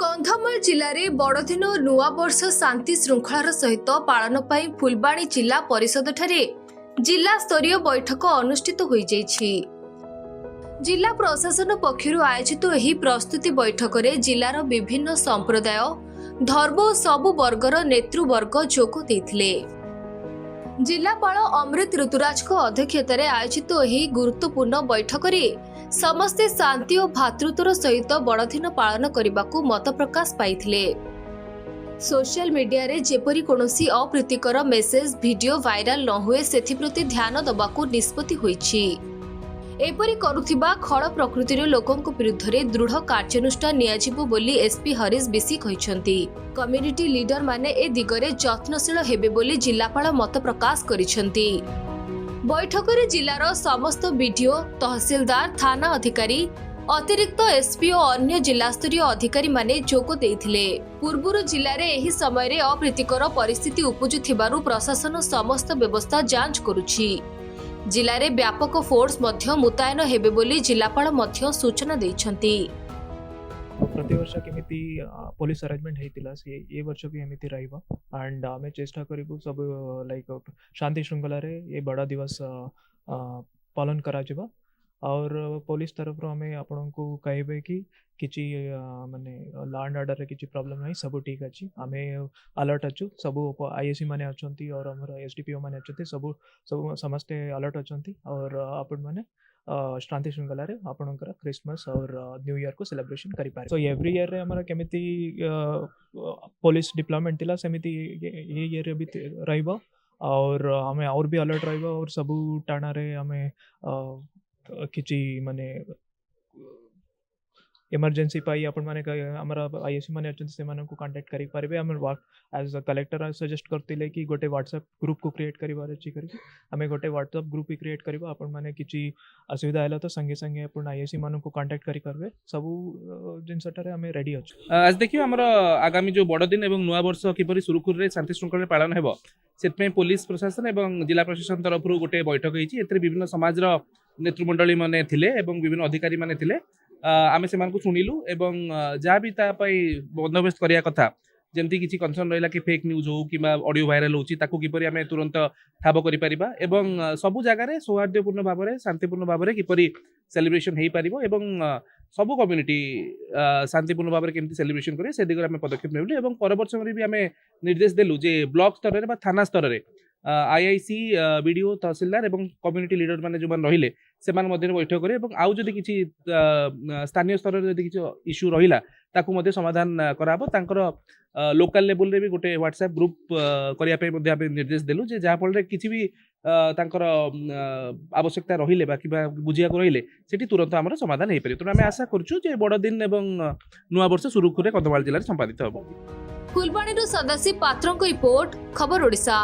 कंधमाल जिले में बड़दिन और नुआ वर्ष शांति श्रृंखलार सहित पालन पर फुलबाणी जिला परिषद ठारे जिला स्तरीय बैठक अनुष्ठित हो जाइछि। जिला प्रशासन पक्षरु आयोजित एही प्रस्तुति बैठक में जिलार विभिन्न संप्रदाय धर्म और सबु वर्गर नेतृवर्ग जोग देथिले। जिलापाल अमृत ऋतुराज अध्यक्षतार आयोजित एही गुरुत्वपूर्ण बैठक में समस्ते शांति और भातृत्वर सहित बड़दिन पालन करने को मत प्रकाश पाइथिले। सोशल मीडिया रे जेपरी कोनोसी अप्रीतिकर मेसेज वीडियो वायरल न हुए सेथिप्रति ध्यान दबाकू निष्पत्ति होईछि। एपरी करुथिबा खळ प्रकृतिर लोकंक विरुद्ध रे दृढ़ कार्यानुष्ठान नियाजिबो बोली एसपी हरीश बिसी कहिसंती। कम्युनिटी लीडर माने ए दिगरे जत्नशील हेबे बोली जिलापाल मत प्रकाश करिसंती। बैठक रे जिलार समस्त बीडीओ तहसीलदार थाना अधिकारी अतिरिक्त एसपी और अन्य जिलास्तरीय अधिकारी माने जोग देइथिले। पूर्वरु जिले में एही समय रे अप्रीतिकर परिस्थिति उपजुथिबारु प्रशासन समस्त व्यवस्था जांच करुछि। जिले में व्यापक फोर्स मध्य मुतयन हेबे बोली जिलापाल मध्य सूचना दैछंती। प्रतिवर्ष केमिति पुलिस अरेंजमेंट हेतिला से ये वर्ष भी एमिति रहइबा एंड आमे चेष्टा करिबु सब लाइक शांति श्रृंखला रे ये बड़ा दिवस पालन करा जिबा और पुलिस तरफ रो हमें आपन को कहबे कि किछि माने लैंड ऑर्डर रे किछि प्रॉब्लम नै सब ठीक अछि। हमें अलर्ट अछु सब आईएससी माने अछंती और हमर एसडीपीओ माने अछंती सब समस्त अलर्ट अछंती और आपन माने शांति श्रृंखला रे आपनकर क्रिसमस और न्यू ईयर को सेलिब्रेशन करि पारे। सो एवरी ईयर रे हमरा केमिति पुलिस डिप्लॉयमेंट थिला सेमिति ये ईयर भी रहइबा और हमें और भी अलर्ट रहइबा और सब टाणा रे हमें किछि माने इमरजेंसी पाई अपन माने हमरा आईएससी माने अछन से माने को कांटेक्ट करि पारबे। हम एज अ कलेक्टर सजेस्ट करतिले कि गोटे व्हाट्सएप ग्रुप को क्रिएट करिवार अछि करि हमें गोटे व्हाट्सएप ग्रुप भी क्रिएट करबा। अपन माने किछि असुविधा हैला तो संगे संगे अपन आईएससी माने को कांटेक्ट करि करबे। सब जिनसटारे हमें रेडी अछि। आज देखियो हमरा आगामी जो बड़ दिन एवं नुआ वर्ष किपरि सुरुखुर रे शांति श्रृंखला पालन हेबो सेतमे पुलिस प्रशासन एवं जिला प्रशासन तरफ गोटे बैठक होईछि। एतरे विभिन्न समाजर नेतृमंडली माने थिले एवं विभिन्न अधिकारी माने थिले। आमे से मानकु सुनिलु एवं जहाँ भी बंदोबस्त करिया कथा जमती किसी कंसर्न रहा कि फेक न्यूज हो कि ऑडियो वायरल होची ताकू किपरि आमे तुरंत ठाब करि परिबा एवं सबु जगह रे सौहार्दपूर्ण भाव में शांतिपूर्ण भाव में किपरि सेलिब्रेशन हेई परिबो एवं सबु कम्युनिटी शांतिपूर्ण भाव में केमती सेलिब्रेशन करे से दिगरे आमे पदक्षेप नेलु एवं परवर्ती समय भी आमे निर्देश देलु जे ब्लॉक स्तर रे बा थाना स्तर रे आईआईसी बीडीओ तहसीलदार एवं कम्युनिटी लीडर माने जो मान रहिले से मान मध्य बैठक करे एवं आउ जदि किछि स्थानीय स्तर रे जदि किछि इश्यू रहिला ताकू मध्य समाधान कराबो। तांकर लोकल लेवल रे भी गोटे व्हाट्सएप ग्रुप करिया पे मध्य आमे निर्देश देलु जे जहा फल रे किछि भी तांकर आवश्यकता रहिले बाकी बुझिया को रहिले सेठी तुरंत हमर समाधान हेई परि। तो आमे आशा करछु जे बड़ दिन एवं नुआ वर्ष सुरुखुरे कंधमाल जिल्ला रे संपादित हबो। फुलबाणी सदाशिव पात्रଙ୍କ रिपोर्ट खबर ओडिशा।